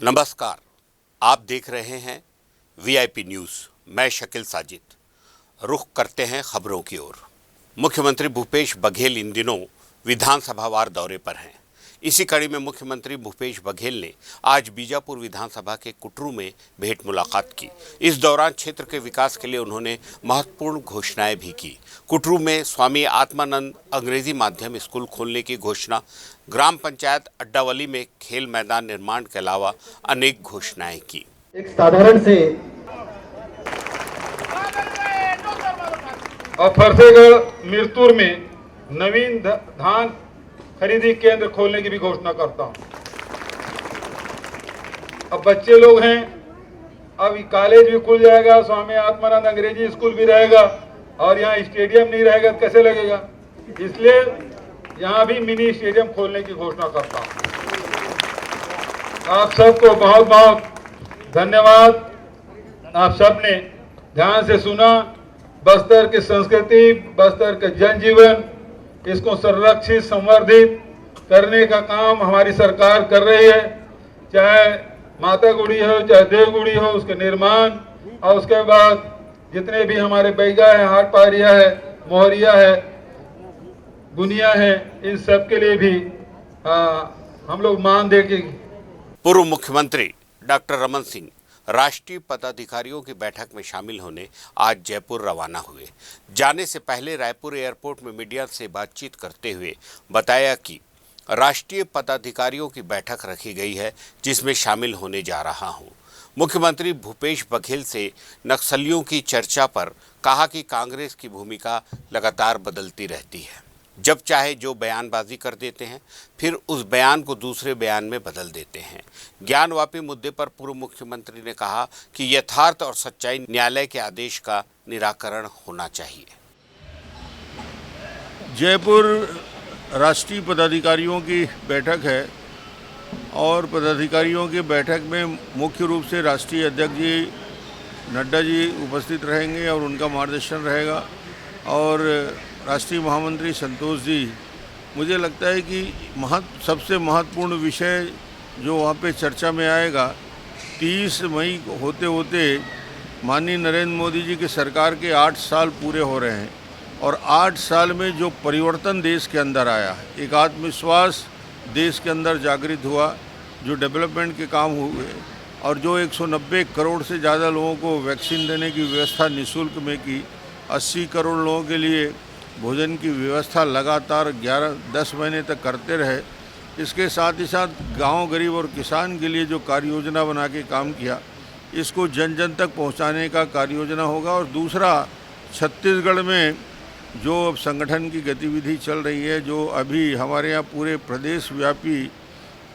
नमस्कार, आप देख रहे हैं वीआईपी न्यूज़। मैं शकील साजिद। रुख करते हैं खबरों की ओर। मुख्यमंत्री भूपेश बघेल इन दिनों विधानसभावार दौरे पर हैं। इसी कड़ी में मुख्यमंत्री भूपेश बघेल ने आज बीजापुर विधानसभा के कुटरू में भेंट मुलाकात की। इस दौरान क्षेत्र के विकास के लिए उन्होंने महत्वपूर्ण घोषणाएं भी की। कुटरू में स्वामी आत्मानंद अंग्रेजी माध्यम स्कूल खोलने की घोषणा, ग्राम पंचायत अड्डावली में खेल मैदान निर्माण के अलावा अनेक घोषणाएं की। एक साधारण से और फरसेगढ़ मिरतुर में नवीन धान खरीदी केंद्र खोलने की भी घोषणा करता हूं। अब बच्चे लोग हैं, अब कॉलेज भी खुल जाएगा, स्वामी आत्मानंद अंग्रेजी स्कूल भी रहेगा और यहाँ स्टेडियम नहीं रहेगा तो कैसे लगेगा, इसलिए यहाँ भी मिनी स्टेडियम खोलने की घोषणा करता हूं। आप सबको बहुत बहुत धन्यवाद। आप सबने ध्यान से सुना। बस्तर की संस्कृति, बस्तर के जनजीवन, इसको संरक्षित संवर्धित करने का काम हमारी सरकार कर रही है। चाहे माता गुड़ी हो, चाहे देवगुड़ी हो, उसके निर्माण और उसके बाद जितने भी हमारे बैगा है, हाट पारिया है, मोहरिया है, बुनिया है, इन सब के लिए भी हम लोग मान देंगे। पूर्व मुख्यमंत्री डॉक्टर रमन सिंह राष्ट्रीय पदाधिकारियों की बैठक में शामिल होने आज जयपुर रवाना हुए। जाने से पहले रायपुर एयरपोर्ट में मीडिया से बातचीत करते हुए बताया कि राष्ट्रीय पदाधिकारियों की बैठक रखी गई है, जिसमें शामिल होने जा रहा हूं। मुख्यमंत्री भूपेश बघेल से नक्सलियों की चर्चा पर कहा कि कांग्रेस की भूमिका लगातार बदलती रहती है। जब चाहे जो बयानबाजी कर देते हैं, फिर उस बयान को दूसरे बयान में बदल देते हैं। ज्ञानवापी मुद्दे पर पूर्व मुख्यमंत्री ने कहा कि यथार्थ और सच्चाई न्यायालय के आदेश का निराकरण होना चाहिए। जयपुर राष्ट्रीय पदाधिकारियों की बैठक है और पदाधिकारियों की बैठक में मुख्य रूप से राष्ट्रीय अध्यक्ष जी नड्डा जी उपस्थित रहेंगे और उनका मार्गदर्शन रहेगा। और राष्ट्रीय महामंत्री संतोष जी, मुझे लगता है कि सबसे महत्वपूर्ण विषय जो वहाँ पे चर्चा में आएगा, 30 मई होते होते माननीय नरेंद्र मोदी जी की सरकार के 8 साल पूरे हो रहे हैं और 8 साल में जो परिवर्तन देश के अंदर आया, एक आत्मविश्वास देश के अंदर जागृत हुआ, जो डेवलपमेंट के काम हुए और जो 190 करोड़ से ज़्यादा लोगों को वैक्सीन देने की व्यवस्था निःशुल्क में की, 80 करोड़ लोगों के लिए भोजन की व्यवस्था लगातार 10 महीने तक करते रहे। इसके साथ ही साथ गांव गरीब और किसान के लिए जो कार्य योजना बना के काम किया, इसको जन जन तक पहुंचाने का कार्य योजना होगा। और दूसरा, छत्तीसगढ़ में जो अब संगठन की गतिविधि चल रही है, जो अभी हमारे यहाँ पूरे प्रदेश व्यापी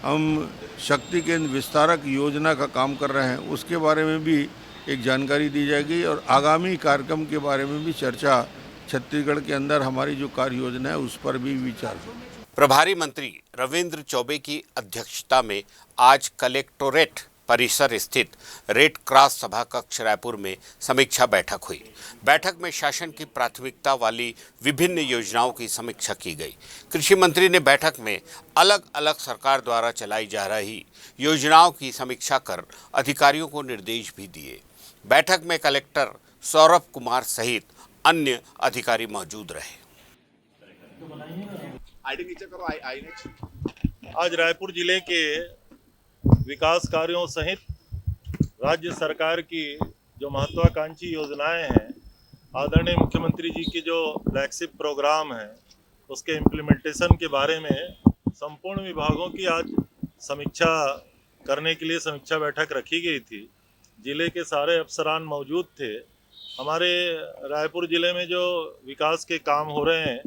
हम शक्ति केंद्र विस्तारक योजना का काम कर रहे हैं, उसके बारे में भी एक जानकारी दी जाएगी और आगामी कार्यक्रम के बारे में भी चर्चा, छत्तीसगढ़ के अंदर हमारी जो कार्य योजना है उस पर भी विचार होगा। प्रभारी मंत्री रविंद्र चौबे की अध्यक्षता में आज कलेक्टोरेट परिसर स्थित रेड क्रॉस सभा कक्ष रायपुर में समीक्षा बैठक हुई। बैठक में शासन की प्राथमिकता वाली विभिन्न योजनाओं की समीक्षा की गई। कृषि मंत्री ने बैठक में अलग अलग सरकार द्वारा चलाई जा रही योजनाओं की समीक्षा कर अधिकारियों को निर्देश भी दिए। बैठक में कलेक्टर सौरभ कुमार सहित अन्य अधिकारी मौजूद रहे। आज रायपुर जिले के विकास कार्यों सहित राज्य सरकार की जो महत्वाकांक्षी योजनाएं हैं, आदरणीय मुख्यमंत्री जी की जो फ्लैगशिप प्रोग्राम है, उसके इम्प्लीमेंटेशन के बारे में संपूर्ण विभागों की आज समीक्षा करने के लिए समीक्षा बैठक रखी गई थी। जिले के सारे अफसरान मौजूद थे। हमारे रायपुर जिले में जो विकास के काम हो रहे हैं,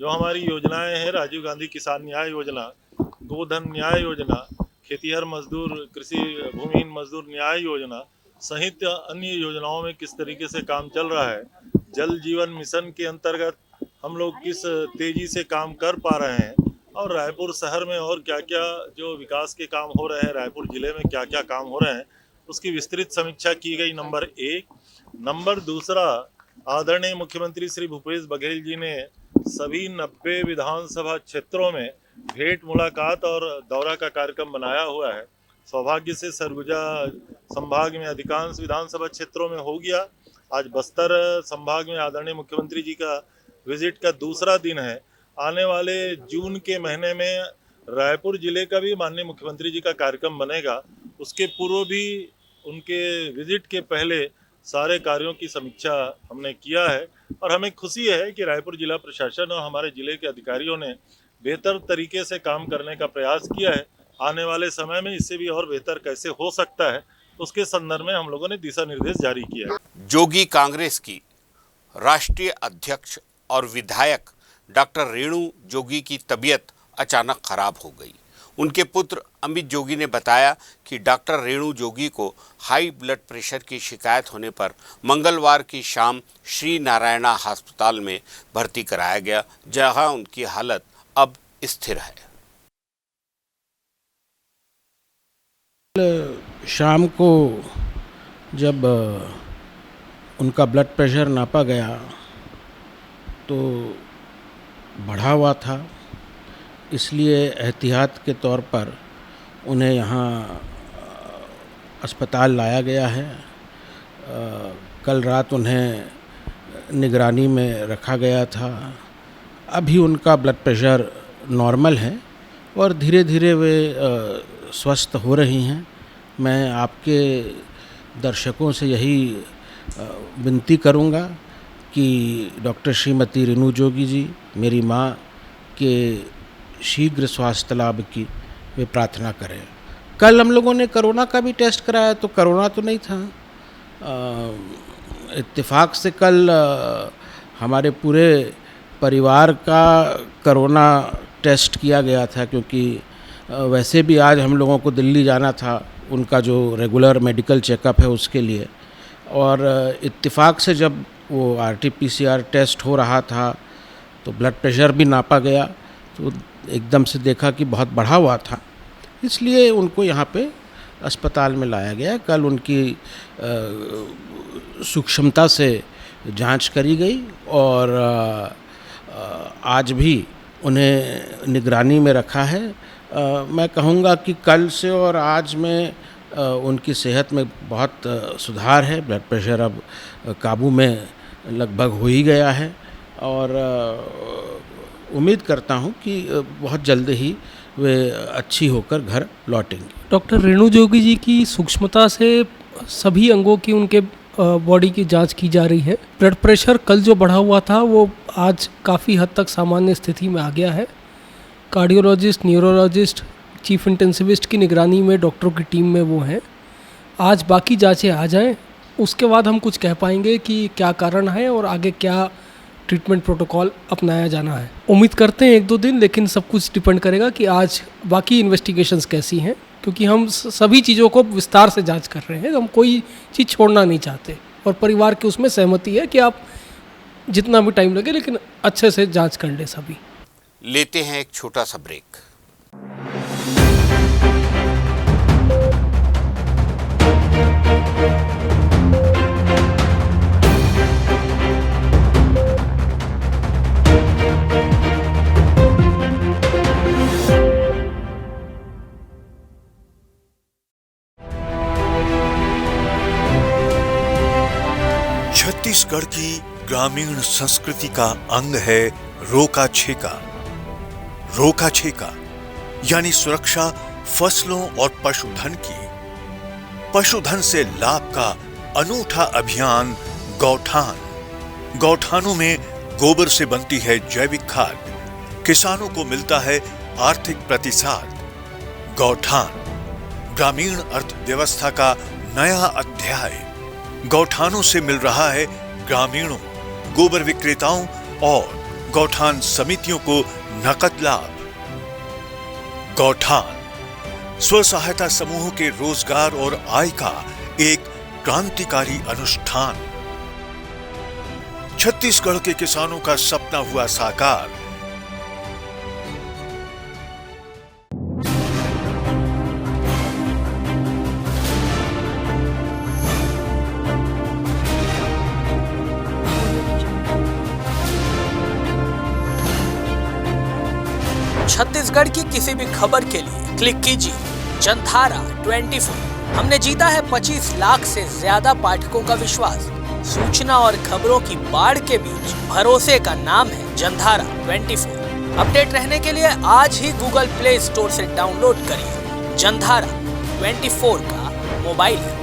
जो हमारी योजनाएं हैं, राजीव गांधी किसान न्याय योजना, गोधन न्याय योजना, खेतिहर मजदूर, कृषि भूमिहीन मजदूर न्याय योजना सहित अन्य योजनाओं में किस तरीके से काम चल रहा है, जल जीवन मिशन के अंतर्गत हम लोग किस तेजी से काम कर पा रहे हैं और रायपुर शहर में और क्या क्या जो विकास के काम हो रहे हैं, रायपुर जिले में क्या क्या काम हो रहे हैं, उसकी विस्तृत समीक्षा की गई। नंबर 1। नंबर 2, आदरणीय मुख्यमंत्री श्री भूपेश बघेल जी ने सभी 90 विधानसभा क्षेत्रों में भेंट मुलाकात और दौरा का कार्यक्रम बनाया हुआ है। सौभाग्य से सरगुजा संभाग में अधिकांश विधानसभा क्षेत्रों में हो गया। आज बस्तर संभाग में आदरणीय मुख्यमंत्री जी का विजिट का दूसरा दिन है। आने वाले जून के महीने में रायपुर जिले का भी माननीय मुख्यमंत्री जी का कार्यक्रम बनेगा। उसके पूर्व भी उनके विजिट के पहले सारे कार्यों की समीक्षा हमने किया है और हमें खुशी है कि रायपुर जिला प्रशासन और हमारे जिले के अधिकारियों ने बेहतर तरीके से काम करने का प्रयास किया है। आने वाले समय में इससे भी और बेहतर कैसे हो सकता है उसके संदर्भ में हम लोगों ने दिशा निर्देश जारी किया है। जोगी कांग्रेस की राष्ट्रीय अध्यक्ष और विधायक डॉक्टर रेणु जोगी की तबीयत अचानक खराब हो गई। उनके पुत्र अमित जोगी ने बताया कि डॉक्टर रेणु जोगी को हाई ब्लड प्रेशर की शिकायत होने पर मंगलवार की शाम श्री नारायणा अस्पताल में भर्ती कराया गया, जहां उनकी हालत अब स्थिर है। शाम को जब उनका ब्लड प्रेशर नापा गया तो बढ़ा हुआ था, इसलिए एहतियात के तौर पर उन्हें यहाँ अस्पताल लाया गया है। कल रात उन्हें निगरानी में रखा गया था। अभी उनका ब्लड प्रेशर नॉर्मल है और धीरे धीरे वे स्वस्थ हो रही हैं। मैं आपके दर्शकों से यही विनती करूंगा कि डॉक्टर श्रीमती रेणु जोगी जी, मेरी माँ के शीघ्र स्वास्थ्य लाभ की वे प्रार्थना करें। कल हम लोगों ने कोरोना का भी टेस्ट कराया तो कोरोना तो नहीं था। इत्तेफाक से कल हमारे पूरे परिवार का कोरोना टेस्ट किया गया था, क्योंकि वैसे भी आज हम लोगों को दिल्ली जाना था उनका जो रेगुलर मेडिकल चेकअप है उसके लिए। और इत्तेफाक से जब वो RT-PCR टेस्ट हो रहा था तो ब्लड प्रेशर भी नापा गया तो एकदम से देखा कि बहुत बढ़ा हुआ था, इसलिए उनको यहाँ पे अस्पताल में लाया गया। कल उनकी सूक्ष्मता से जांच करी गई और आज भी उन्हें निगरानी में रखा है। मैं कहूँगा कि कल से और आज में उनकी सेहत में बहुत सुधार है। ब्लड प्रेशर अब काबू में लगभग हो ही गया है और उम्मीद करता हूं कि बहुत जल्द ही वे अच्छी होकर घर लौटेंगे। डॉक्टर रेणु जोगी जी की सूक्ष्मता से सभी अंगों की उनके बॉडी की जांच की जा रही है। ब्लड प्रेशर कल जो बढ़ा हुआ था वो आज काफ़ी हद तक सामान्य स्थिति में आ गया है। कार्डियोलॉजिस्ट, न्यूरोलॉजिस्ट, चीफ इंटेंसिविस्ट की निगरानी में डॉक्टरों की टीम में वो हैं। आज बाकी जांचें आ जाएं, उसके बाद हम कुछ कह पाएंगे कि क्या कारण है और आगे क्या ट्रीटमेंट प्रोटोकॉल अपनाया जाना है। उम्मीद करते हैं 1-2 दिन, लेकिन सब कुछ डिपेंड करेगा कि आज बाकी इन्वेस्टिगेशंस कैसी हैं, क्योंकि हम सभी चीज़ों को विस्तार से जांच कर रहे हैं। हम कोई चीज़ छोड़ना नहीं चाहते और परिवार की उसमें सहमति है कि आप जितना भी टाइम लगे लेकिन अच्छे से जांच कर लें सभी। लेते हैं एक छोटा सा ब्रेक। छत्तीसगढ़ की ग्रामीण संस्कृति का अंग है रोका छेका। रोका छेका यानी सुरक्षा फसलों और पशुधन की। पशुधन से लाभ का अनूठा अभियान गौठान। गौठानों में गोबर से बनती है जैविक खाद, किसानों को मिलता है आर्थिक प्रतिसाद। गौठान ग्रामीण अर्थव्यवस्था का नया अध्याय। गौठानों से मिल रहा है ग्रामीणों, गोबर विक्रेताओं और गौठान समितियों को नकद लाभ। गौठान स्व सहायता समूहों के रोजगार और आय का एक क्रांतिकारी अनुष्ठान। छत्तीसगढ़ के किसानों का सपना हुआ साकार। छत्तीसगढ़ की किसी भी खबर के लिए क्लिक कीजिए जनधारा 24। हमने जीता है 25 लाख से ज्यादा पाठकों का विश्वास। सूचना और खबरों की बाढ़ के बीच भरोसे का नाम है जनधारा 24। अपडेट रहने के लिए आज ही गूगल प्ले स्टोर से डाउनलोड करिए जनधारा 24 का मोबाइल ऐप।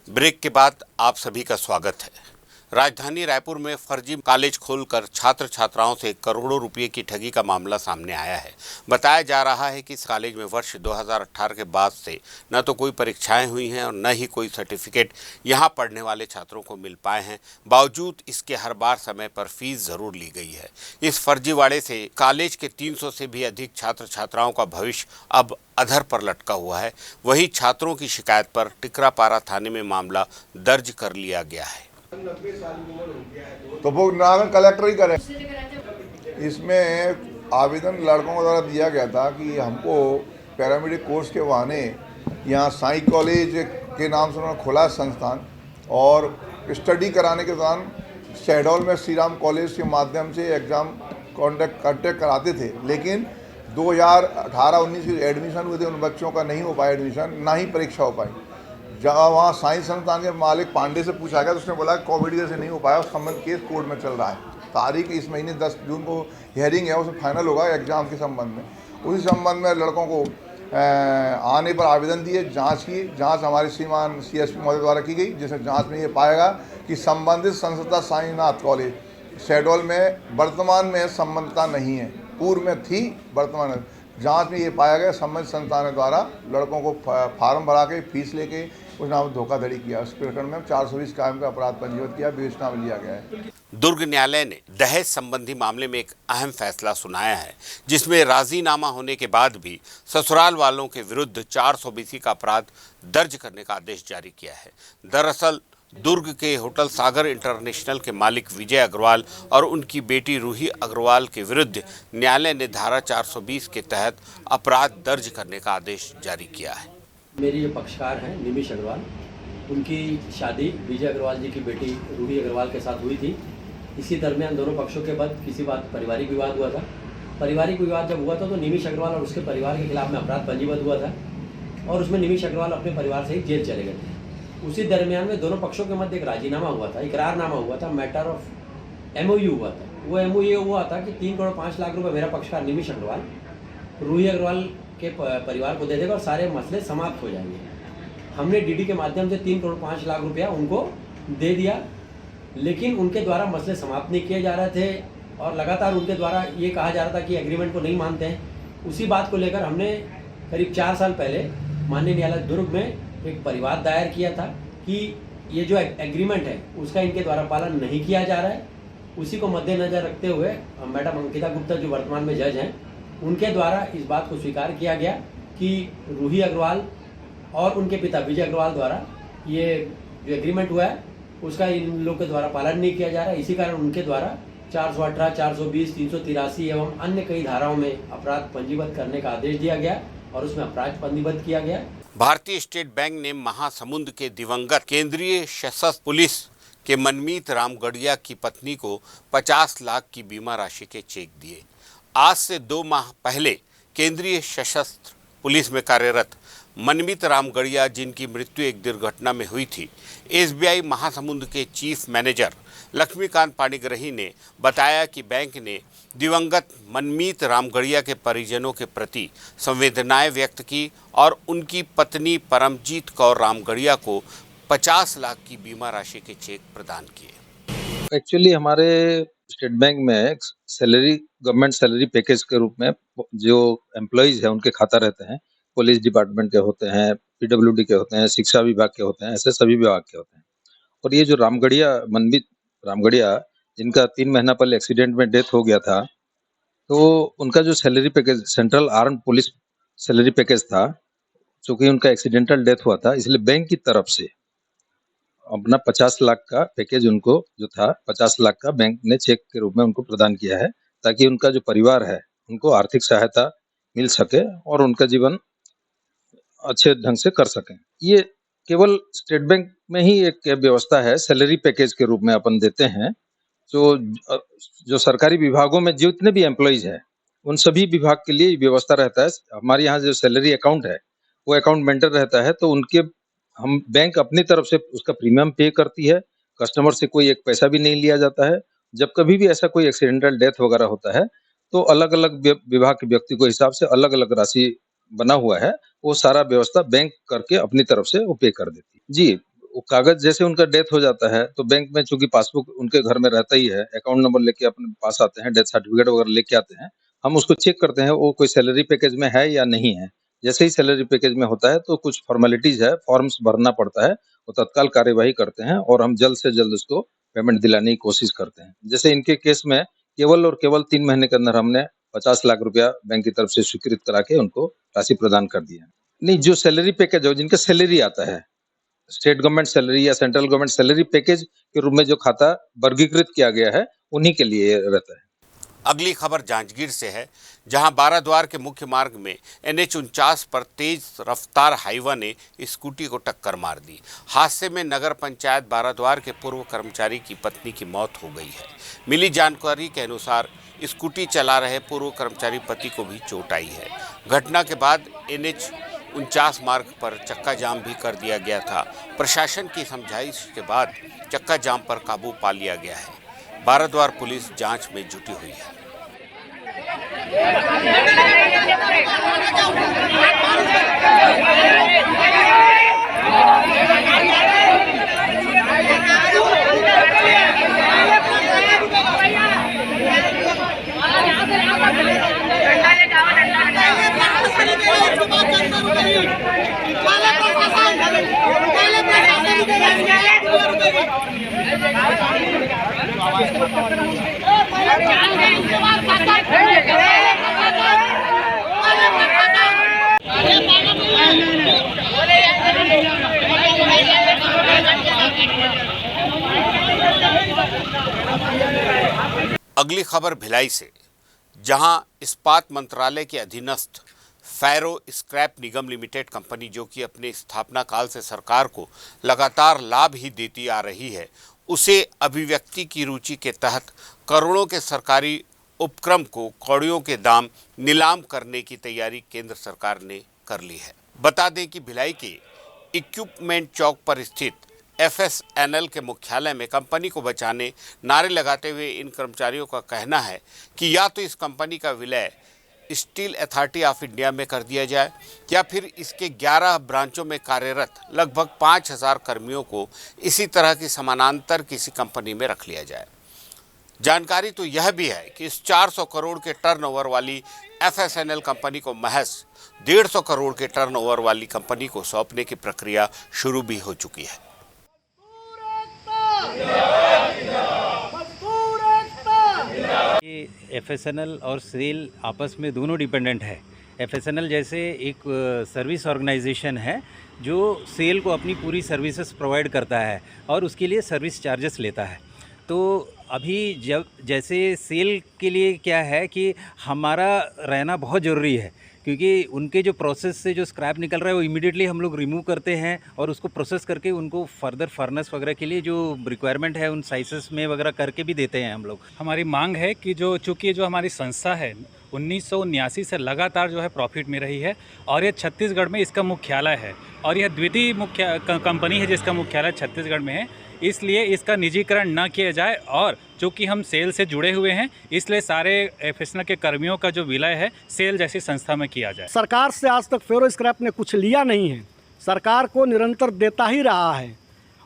ब्रेक के बाद आप सभी का स्वागत है। राजधानी रायपुर में फर्जी कॉलेज खोलकर छात्र छात्राओं से करोड़ों रुपए की ठगी का मामला सामने आया है। बताया जा रहा है कि इस कॉलेज में वर्ष 2018 के बाद से न तो कोई परीक्षाएं हुई हैं और न ही कोई सर्टिफिकेट यहां पढ़ने वाले छात्रों को मिल पाए हैं। बावजूद इसके हर बार समय पर फीस जरूर ली गई है। इस फर्जीवाड़े से कॉलेज के 300 से भी अधिक छात्र छात्राओं का भविष्य अब अधर पर लटका हुआ है। वहीं छात्रों की शिकायत पर टिकरापारा थाने में मामला दर्ज कर लिया गया है। तो वो नागन कलेक्टर ही करे। इसमें आवेदन लड़कों को द्वारा दिया गया था कि हमको पैरामेडिक कोर्स के बहाने यहाँ साई कॉलेज के नाम से उन्होंने खोला संस्थान और स्टडी कराने के दौरान शहडोल में श्री राम कॉलेज के माध्यम से एग्ज़ाम कॉन्टेक्ट कराते थे। लेकिन 2018-19 के एडमिशन हुए थे, उन बच्चों का नहीं हो पाया एडमिशन, ना ही परीक्षा हो पाई। जब वहाँ साइंस संस्थान के मालिक पांडे से पूछा गया तो उसने बोला कोविड वजह से नहीं हो पाया, उस संबंध केस कोर्ट में चल रहा है। तारीख इस महीने 10 जून को हियरिंग है, उसमें फाइनल होगा एग्ज़ाम के संबंध में। उसी संबंध में लड़कों को आने पर आवेदन दिए, जांच की। जांच हमारे श्रीमान CSP महोदय द्वारा की गई, जिसमें जांच में ये पाएगा कि संबंधित संस्था साईनाथ कॉलेज शहडोल में वर्तमान में संबद्धता नहीं है, पूर्व में थी, वर्तमान में। जांच में ये पाया गया संबंधित संस्थान द्वारा लड़कों को फार्म भरा के फीस लेके उस नाम धोखाधड़ी किया। इस प्रकरण में 420 कायम का अपराध पंजीबद्ध किया, विवेचना में लिया गया है। दुर्ग न्यायालय ने दहेज संबंधी मामले में एक अहम फैसला सुनाया है, जिसमें राजीनामा होने के बाद भी ससुराल वालों के विरुद्ध 420 का अपराध दर्ज करने का आदेश जारी किया है। दरअसल दुर्ग के होटल सागर इंटरनेशनल के मालिक विजय अग्रवाल और उनकी बेटी रूही अग्रवाल के विरुद्ध न्यायालय ने धारा 420 के तहत अपराध दर्ज करने का आदेश जारी किया है। मेरी जो पक्षकार हैं निमिष अग्रवाल, उनकी शादी विजय अग्रवाल जी की बेटी रूही अग्रवाल के साथ हुई थी। इसी दरमियान दोनों पक्षों के बाद किसी बात पारिवारिक विवाद हुआ था। पारिवारिक विवाद जब हुआ था तो निमिष अग्रवाल और उसके परिवार के खिलाफ में अपराध पंजीबद्ध हुआ था और उसमें निमिष अग्रवाल अपने परिवार से ही जेल चले गए थे। उसी दरमियान में दोनों पक्षों के मध्य एक राजीनामा हुआ था, इकरारनामा हुआ था, मैटर ऑफ MOU हुआ था। वो MOU हुआ था कि 3 करोड़ 5 लाख रुपए मेरा पक्षकार निमिष अग्रवाल रूही अग्रवाल के परिवार को दे देगा और सारे मसले समाप्त हो जाएंगे। हमने DD के माध्यम से 3 करोड़ 5 लाख रुपया उनको दे दिया, लेकिन उनके द्वारा मसले समाप्त नहीं किए जा रहे थे और लगातार उनके द्वारा ये कहा जा रहा था कि एग्रीमेंट को नहीं मानते हैं। उसी बात को लेकर हमने करीब 4 साल पहले माननीय न्यायालय दुर्ग में एक परिवाद दायर किया था कि ये जो एग्रीमेंट है उसका इनके द्वारा पालन नहीं किया जा रहा है। उसी को मद्देनजर रखते हुए मैडम अंकिता गुप्ता जो वर्तमान में जज हैं, उनके द्वारा इस बात को स्वीकार किया गया कि रूही अग्रवाल और उनके पिता विजय अग्रवाल द्वारा ये जो एग्रीमेंट हुआ है उसका इन लोग के द्वारा पालन नहीं किया जा रहा है। इसी कारण उनके द्वारा 418, 420, 383 एवं अन्य कई धाराओं में अपराध पंजीबद्ध करने का आदेश दिया गया और उसमें अपराध पंजीबद्ध किया गया। भारतीय स्टेट बैंक ने महासमुंद के दिवंगत केंद्रीय सशस्त्र पुलिस के मनमीत रामगढ़िया की पत्नी को 50 लाख की बीमा राशि के चेक दिए। आज से 2 माह पहले केंद्रीय सशस्त्र पुलिस में कार्यरत मनमीत रामगढ़िया, जिनकी मृत्यु एक दुर्घटना में हुई थी, SBI महासमुंद के चीफ मैनेजर लक्ष्मीकांत पाणिग्रही ने बताया कि बैंक ने दिवंगत मनमीत रामगढ़िया के परिजनों के प्रति संवेदनाएं व्यक्त की और उनकी पत्नी परमजीत कौर रामगढ़िया को 50 लाख की बीमा राशि के चेक प्रदान किए। एक्चुअली हमारे स्टेट बैंक में सैलरी, गवर्नमेंट सैलरी पैकेज के रूप में जो एम्प्लॉइज हैं उनके खाता रहते हैं, पुलिस डिपार्टमेंट के होते हैं, PWD के होते हैं, शिक्षा विभाग के होते हैं, ऐसे सभी विभाग के होते हैं। और ये जो रामगढ़िया, मनमीत रामगढ़िया, जिनका 3 महीना पहले एक्सीडेंट में डेथ हो गया था, तो उनका जो salary package central arm police salary package था, चूँकि उनका एक्सीडेंटल डेथ हुआ था, इसलिए बैंक की तरफ से अपना 50 लाख का पैकेज उनको जो था 50 लाख का बैंक ने चेक के रूप में उनको प्रदान किया है, ताकि उनका जो परिवार है उनको आर्थिक सहायता मिल सके और उनका जीवन अच्छे ढंग से कर सकें। ये केवल स्टेट बैंक में ही एक व्यवस्था है, सैलरी पैकेज के रूप में अपन देते हैं। जो सरकारी विभागों में जितने भी एम्प्लॉइज हैं उन सभी विभाग के लिए व्यवस्था रहता है। हमारे यहाँ जो सैलरी अकाउंट है वो अकाउंट मेंटेन रहता है, तो उनके हम बैंक अपनी तरफ से उसका प्रीमियम पे करती है, कस्टमर से कोई एक पैसा भी नहीं लिया जाता है। जब कभी भी ऐसा कोई एक्सीडेंटल डेथ वगैरह होता है तो अलग अलग विभाग के व्यक्ति को हिसाब से अलग अलग राशि बना हुआ है, वो सारा व्यवस्था बैंक करके अपनी तरफ से वो पे कर देती है। जी, वो कागज जैसे उनका डेथ हो जाता है तो बैंक में चूंकि पासबुक उनके घर में रहता ही है, अकाउंट नंबर लेके अपने पास आते हैं, डेथ सर्टिफिकेट वगैरह लेके आते हैं, हम उसको चेक करते हैं वो कोई सैलरी पैकेज में है या नहीं है। जैसे ही सैलरी पैकेज में होता है तो कुछ फॉर्मेलिटीज है, फॉर्म्स भरना पड़ता है, वो तत्काल कार्यवाही करते हैं और हम जल्द से जल्द उसको पेमेंट दिलाने की कोशिश करते हैं। जैसे इनके केस में केवल और केवल 3 महीने के अंदर हमने 50 लाख रुपया बैंक की तरफ से स्वीकृत करा के उनको राशि प्रदान कर दिया। नहीं, जो सैलरी पैकेज हो, जिनका सैलरी आता है, स्टेट गवर्नमेंट सैलरी या सेंट्रल गवर्नमेंट सैलरी पैकेज के रूप में जो खाता वर्गीकृत किया गया है, उन्हीं के लिए रहता है। अगली खबर जांजगीर से है, जहां बाराद्वार के मुख्य मार्ग में NH49 पर तेज रफ्तार हाईवा ने स्कूटी को टक्कर मार दी। हादसे में नगर पंचायत बाराद्वार के पूर्व कर्मचारी की पत्नी की मौत हो गई है। मिली जानकारी के अनुसार स्कूटी चला रहे पूर्व कर्मचारी पति को भी चोट आई है। घटना के बाद NH49 मार्ग पर चक्का जाम भी कर दिया गया था। प्रशासन की समझाइश के बाद चक्का जाम पर काबू पा लिया गया है। बाराद्वार पुलिस जांच में जुटी हुई है। अगली खबर भिलाई से, जहां इस्पात मंत्रालय के अधीनस्थ फैरो स्क्रैप निगम लिमिटेड कंपनी, जो कि अपने स्थापना काल से सरकार को लगातार लाभ ही देती आ रही है, उसे अभिव्यक्ति की रुचि के तहत करोड़ों के सरकारी उपक्रम को कौड़ियों के दाम नीलाम करने की तैयारी केंद्र सरकार ने कर ली है। बता दें कि भिलाई के इक्विपमेंट चौक पर स्थित FSNL के मुख्यालय में कंपनी को बचाने नारे लगाते हुए इन कर्मचारियों का कहना है कि या तो इस कंपनी का विलय स्टील अथॉरिटी ऑफ इंडिया में कर दिया जाए या फिर इसके 11 ब्रांचों में कार्यरत लगभग 5000 कर्मियों को इसी तरह की समानांतर किसी कंपनी में रख लिया जाए। जानकारी तो यह भी है कि इस 400 करोड़ के टर्नओवर वाली FSNL कंपनी को महज 150 करोड़ के टर्नओवर वाली कंपनी को सौंपने की प्रक्रिया शुरू भी हो चुकी है। FSNL और सेल आपस में दोनों डिपेंडेंट है। FSNL जैसे एक सर्विस ऑर्गेनाइजेशन है जो सेल को अपनी पूरी सर्विसेज प्रोवाइड करता है और उसके लिए सर्विस चार्जेस लेता है। तो अभी जब जैसे सेल के लिए क्या है कि हमारा रहना बहुत ज़रूरी है, क्योंकि उनके जो प्रोसेस से जो स्क्रैप निकल रहा है वो इमीडिएटली हम लोग रिमूव करते हैं और उसको प्रोसेस करके उनको फर्दर फर्नेस वगैरह के लिए जो रिक्वायरमेंट है उन साइजेस में वगैरह करके भी देते हैं हम लोग। हमारी मांग है कि जो चूँकि जो हमारी संस्था है 1979 से लगातार जो है प्रॉफिट में रही है और ये छत्तीसगढ़ में इसका मुख्यालय है और यह द्वितीय मुख्य कंपनी है जिसका मुख्यालय छत्तीसगढ़ में है, इसलिए इसका निजीकरण न किया जाए। और चूँकि हम सेल से जुड़े हुए हैं इसलिए सारे FSNL के कर्मियों का जो विलय है सेल जैसी संस्था में किया जाए। सरकार से आज तक फेरो स्क्रैप ने कुछ लिया नहीं है, सरकार को निरंतर देता ही रहा है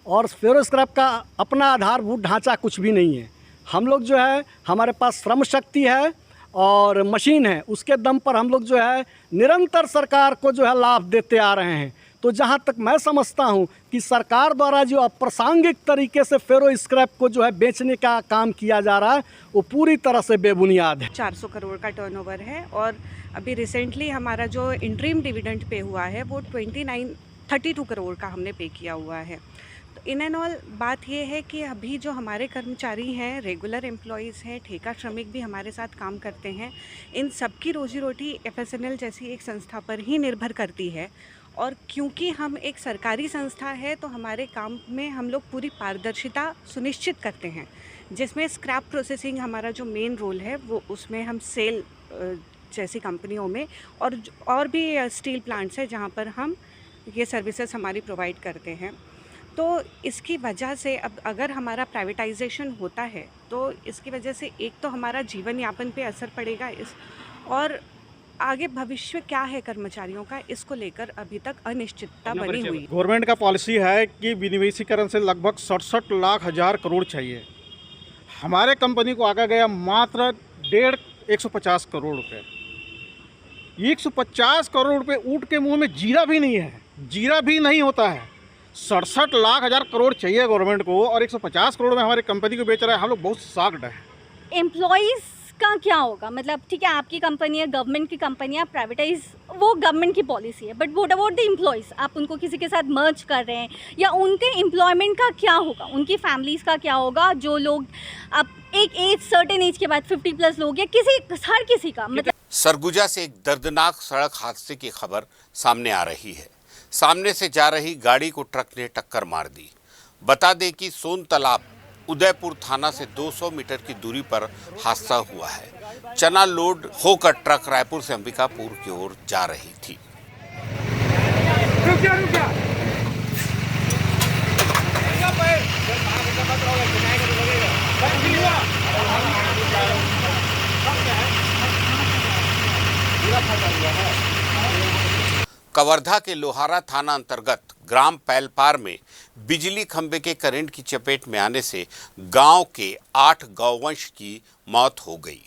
और फेरो स्क्रैप का अपना आधारभूत ढांचा कुछ भी नहीं है। हम लोग जो है हमारे पास श्रम शक्ति है और मशीन है, उसके दम पर हम लोग जो है निरंतर सरकार को जो है लाभ देते आ रहे हैं। तो जहाँ तक मैं समझता हूँ कि सरकार द्वारा जो अप्रासंगिक तरीके से फेरो स्क्रैप को जो है बेचने का काम किया जा रहा है वो पूरी तरह से बेबुनियाद है। 400 करोड़ का टर्नओवर है और अभी रिसेंटली हमारा जो इंटरिम डिविडेंड पे हुआ है वो 32 करोड़ का हमने पे किया हुआ है। इन एंड ऑल बात ये है कि अभी जो हमारे कर्मचारी हैं, रेगुलर एम्प्लॉयज़ हैं, ठेका श्रमिक भी हमारे साथ काम करते हैं, इन सबकी रोजी रोटी FSNL जैसी एक संस्था पर ही निर्भर करती है। और क्योंकि हम एक सरकारी संस्था है तो हमारे काम में हम लोग पूरी पारदर्शिता सुनिश्चित करते हैं, जिसमें स्क्रैप प्रोसेसिंग हमारा जो मेन रोल है वो उसमें हम सेल जैसी कंपनियों में और भी स्टील प्लांट्स है जहाँ पर हम ये सर्विसेज हमारी प्रोवाइड करते हैं। तो इसकी वजह से अब अगर हमारा प्राइवेटाइजेशन होता है तो इसकी वजह से एक तो हमारा जीवन यापन पे असर पड़ेगा और आगे भविष्य क्या है कर्मचारियों का, इसको लेकर अभी तक अनिश्चितता बनी हुई। गवर्नमेंट का पॉलिसी है कि विनिवेशीकरण से लगभग 67 लाख हजार करोड़ चाहिए। हमारे कंपनी को आगे गया मात्र 150 करोड़ रुपए। 150 करोड़ रुपए ऊँट के मुंह में जीरा भी नहीं है, जीरा भी नहीं होता है। 67 लाख हजार करोड़ चाहिए गवर्नमेंट को और 150 करोड़ में हमारी कंपनी को बेच रहा है। हम लोग बहुत शॉक्ड है। एम्प्लॉयज़ का क्या होगा? मतलब ठीक है, आपकी कंपनी है, गवर्नमेंट की कंपनी है, प्राइवेटाइज वो गवर्नमेंट की पॉलिसी है, but what about the employees? आप उनको किसी के साथ मर्ज कर रहे हैं, या उनके एम्प्लॉयमेंट का क्या होगा, उनकी फैमिलीज़ का क्या होगा? जो लोग अब एक एज सर्टेन एज के बाद 50+ लोग या हर किसी का मतलब। सरगुजा से एक दर्दनाक सड़क हादसे की खबर सामने आ रही है। सामने से जा रही गाड़ी को ट्रक ने टक्कर मार दी। बता दें कि सोन तालाब उदयपुर थाना से 200 मीटर की दूरी पर हादसा हुआ है। चना लोड होकर ट्रक रायपुर से अंबिकापुर की ओर जा रही थी। कवर्धा के लोहारा थाना अंतर्गत ग्राम पैलपार में बिजली खंभे के करंट की चपेट में आने से गांव के 8 गौवंश की मौत हो गई।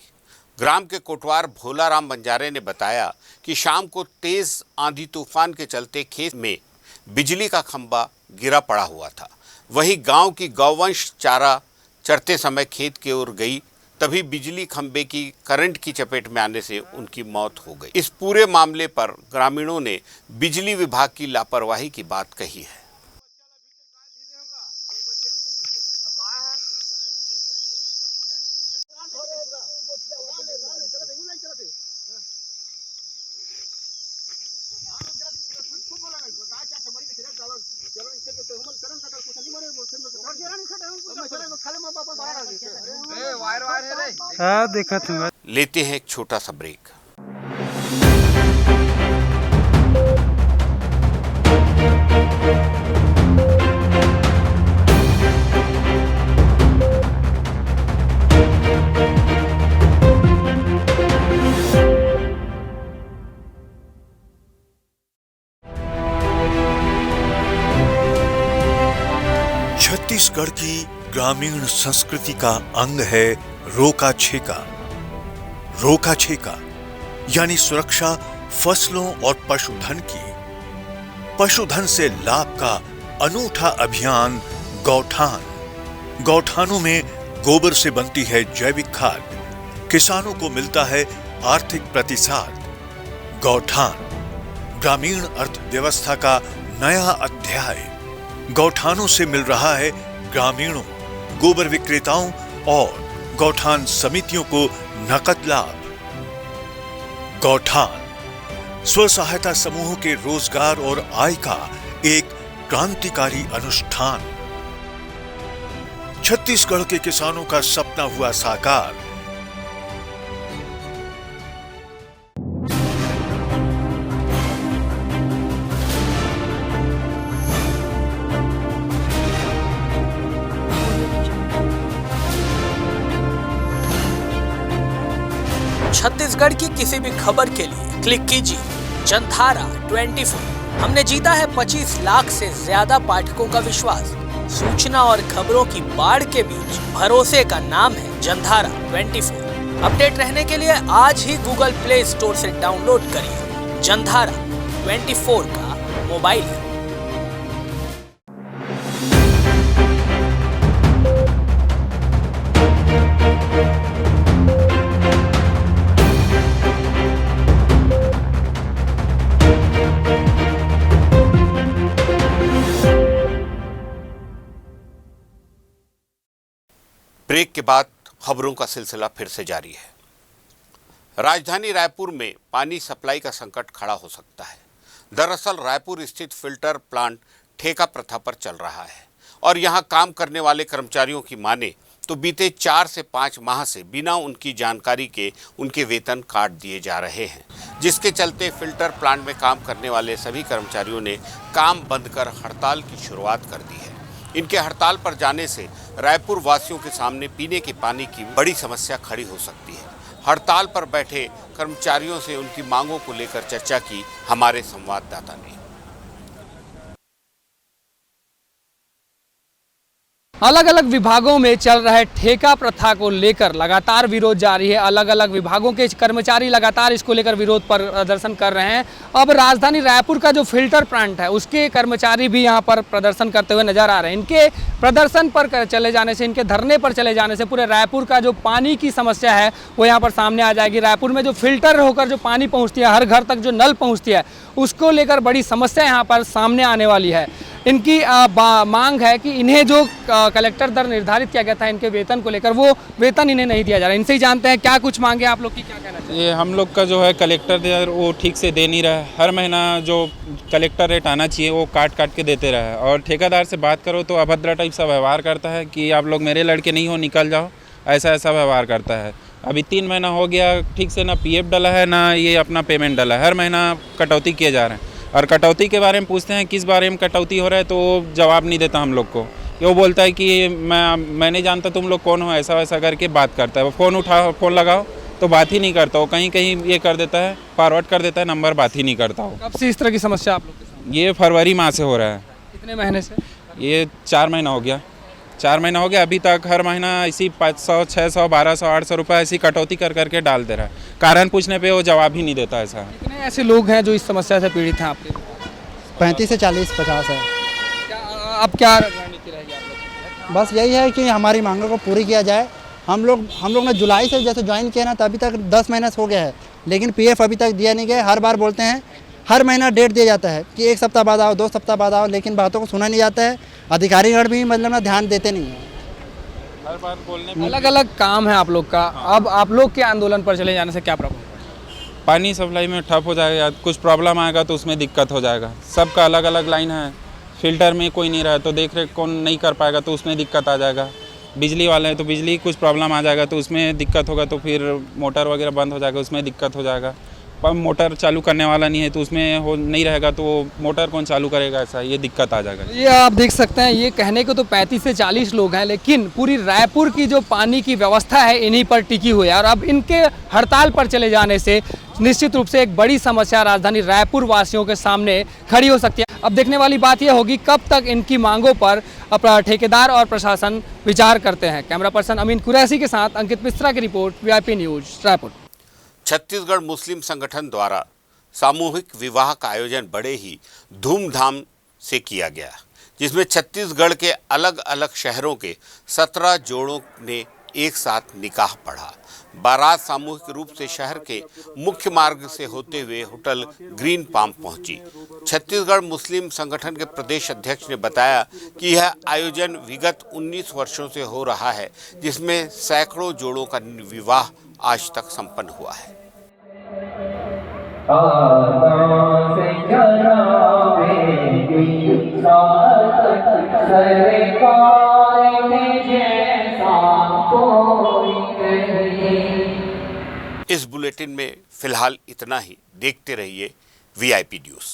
ग्राम के कोटवार भोलाराम बंजारे ने बताया कि शाम को तेज आंधी तूफान के चलते खेत में बिजली का खंभा गिरा पड़ा हुआ था। वहीं गांव की गौवंश चारा चरते समय खेत की ओर गई, तभी बिजली खंभे की करंट की चपेट में आने से उनकी मौत हो गई। इस पूरे मामले पर ग्रामीणों ने बिजली विभाग की लापरवाही की बात कही है। हाँ देखा था। लेते हैं एक छोटा सा ब्रेक। छत्तीसगढ़ की ग्रामीण संस्कृति का अंग है रोका छेका। रोका छेका यानी सुरक्षा फसलों और पशुधन की। पशुधन से लाभ का अनूठा अभियान गौठान। गौठानों में गोबर से बनती है जैविक खाद। किसानों को मिलता है आर्थिक प्रतिसाद। गौठान ग्रामीण अर्थव्यवस्था का नया अध्याय। गौठानों से मिल रहा है ग्रामीणों, गोबर विक्रेताओं और गौठान समितियों को नकद लाभ। गौठान स्व सहायता समूहों के रोजगार और आय का एक क्रांतिकारी अनुष्ठान। छत्तीसगढ़ के किसानों का सपना हुआ साकार। छत्तीसगढ़ की किसी भी खबर के लिए क्लिक कीजिए जनधारा 24। हमने जीता है 25 लाख से ज्यादा पाठकों का विश्वास। सूचना और खबरों की बाढ़ के बीच भरोसे का नाम है जनधारा 24। अपडेट रहने के लिए आज ही गूगल प्ले स्टोर से डाउनलोड करिए जनधारा 24 का मोबाइल ऐप। ब्रेक के बाद खबरों का सिलसिला फिर से जारी है। राजधानी रायपुर में पानी सप्लाई का संकट खड़ा हो सकता है। दरअसल रायपुर स्थित फिल्टर प्लांट ठेका प्रथा पर चल रहा है और यहां काम करने वाले कर्मचारियों की माने तो बीते 4 से 5 माह से बिना उनकी जानकारी के उनके वेतन काट दिए जा रहे हैं, जिसके चलते फिल्टर प्लांट में काम करने वाले सभी कर्मचारियों ने काम बंद कर हड़ताल की शुरुआत कर दी है। इनके हड़ताल पर जाने से रायपुर वासियों के सामने पीने के पानी की बड़ी समस्या खड़ी हो सकती है। हड़ताल पर बैठे कर्मचारियों से उनकी मांगों को लेकर चर्चा की हमारे संवाददाता ने। अलग अलग विभागों में चल रहे ठेका प्रथा को लेकर लगातार विरोध जारी है। अलग अलग विभागों के कर्मचारी लगातार इसको लेकर विरोध प्रदर्शन कर रहे हैं। अब राजधानी रायपुर का जो फिल्टर प्लांट है उसके कर्मचारी भी यहां पर प्रदर्शन करते हुए नजर आ रहे हैं। इनके प्रदर्शन पर चले जाने से, इनके धरने पर चले जाने से पूरे रायपुर का जो पानी की समस्या है वो यहाँ पर सामने आ जाएगी। रायपुर में जो फिल्टर होकर जो पानी पहुँचती है, हर घर तक जो नल पहुँचती है, उसको लेकर बड़ी समस्या यहाँ पर सामने आने वाली है। इनकी मांग है कि इन्हें जो कलेक्टर दर निर्धारित किया गया था इनके वेतन को लेकर, वो वेतन इन्हें नहीं दिया जा रहा। इनसे ही जानते हैं क्या कुछ मांगे आप लोग की, क्या कहना चाहिए? ये हम लोग का जो है कलेक्टर दर वो ठीक से दे नहीं रहा है। हर महीना जो कलेक्टर रेट आना चाहिए वो काट के देते रहा है। और ठेकेदार से बात करो तो अभद्र टाइप सा व्यवहार करता है कि आप लोग मेरे लड़के नहीं हो, निकल जाओ, ऐसा व्यवहार करता है। अभी 3 महीना हो गया, ठीक से ना PF डला है ना ये अपना पेमेंट डला है। हर महीना कटौती किए जा रहे हैं और कटौती के बारे में पूछते हैं किस बारे में कटौती हो रहा है तो जवाब नहीं देता हम लोग को। वो बोलता है कि मैं नहीं जानता तुम लोग कौन हो, ऐसा वैसा करके बात करता है। वो फ़ोन लगाओ तो बात ही नहीं करता। वो कहीं ये कर देता है, फॉरवर्ड कर देता है नंबर, बात ही नहीं करता। वो कब से इस तरह की समस्या आप लोग के सामने? ये फरवरी माह से हो रहा है। कितने महीने से? ये 4 महीना हो गया। 4 महीना हो गया। अभी तक हर महीना इसी 500, 600, 1200, 800 रुपये ऐसी कटौती करके डाल दे रहा है। कारण पूछने पे वो जवाब ही नहीं देता। ऐसा कितने ऐसे लोग हैं जो इस समस्या से पीड़ित हैं आपके? 35 से 40, 50 है। अब क्या रणनीति रहेगी आप लोग? बस यही है कि हमारी मांगों को पूरी किया जाए। हम लोग ने जुलाई से जैसे ज्वाइन किया ना, तो अभी तक 10 महीना हो गया है, लेकिन PF अभी तक दिया नहीं गया। हर बार बोलते हैं, हर महीना डेट दिया जाता है कि 1 सप्ताह बाद आओ, 2 सप्ताह बाद आओ, लेकिन बातों को सुना नहीं जाता है। अधिकारीगण भी मतलब ना ध्यान देते नहीं है। हर बार बोलने अलग अलग काम है आप लोग का। अब आप लोग के आंदोलन पर चले जाने से क्या प्रॉब्लम? पानी सप्लाई में ठप हो जाएगा, कुछ प्रॉब्लम आएगा तो उसमें दिक्कत हो जाएगा। सबका अलग अलग लाइन है। फिल्टर में कोई नहीं रहा तो देख रेख कौन नहीं कर पाएगा तो उसमें दिक्कत आ जाएगा। बिजली वाले हैं तो बिजली कुछ प्रॉब्लम आ जाएगा तो उसमें दिक्कत होगा, तो फिर मोटर वगैरह बंद हो जाएगा, उसमें दिक्कत हो जाएगा। पंप मोटर चालू करने वाला नहीं है तो उसमें हो नहीं रहेगा तो मोटर कौन चालू करेगा, ऐसा ये दिक्कत आ जाएगा। ये आप देख सकते हैं, ये कहने को तो 35 से 40 लोग हैं, लेकिन पूरी रायपुर की जो पानी की व्यवस्था है इन्हीं पर टिकी हुई है। और अब इनके हड़ताल पर चले जाने से निश्चित रूप से एक बड़ी समस्या राजधानी रायपुर वासियों के सामने खड़ी हो सकती है। अब देखने वाली बात यह होगी कब तक इनकी मांगों पर ठेकेदार और प्रशासन विचार करते हैं। कैमरा पर्सन अमीन कुरैशी के साथ अंकित मिश्रा की report, VIP news Raipur. Chhattisgarh मुस्लिम संगठन द्वारा सामूहिक विवाह का आयोजन बड़े ही धूमधाम से किया गया, जिसमें छत्तीसगढ़ के अलग अलग शहरों के 17 जोड़ों ने एक साथ निकाह पढ़ा। बारात सामूहिक रूप से शहर के मुख्य मार्ग से होते हुए होटल ग्रीन पाम पहुंची। छत्तीसगढ़ मुस्लिम संगठन के प्रदेश अध्यक्ष ने बताया कि यह आयोजन विगत 19 वर्षों से हो रहा है, जिसमें सैकड़ों जोड़ों का विवाह आज तक संपन्न हुआ है। इस बुलेटिन में फिलहाल इतना ही। देखते रहिए VIP न्यूज।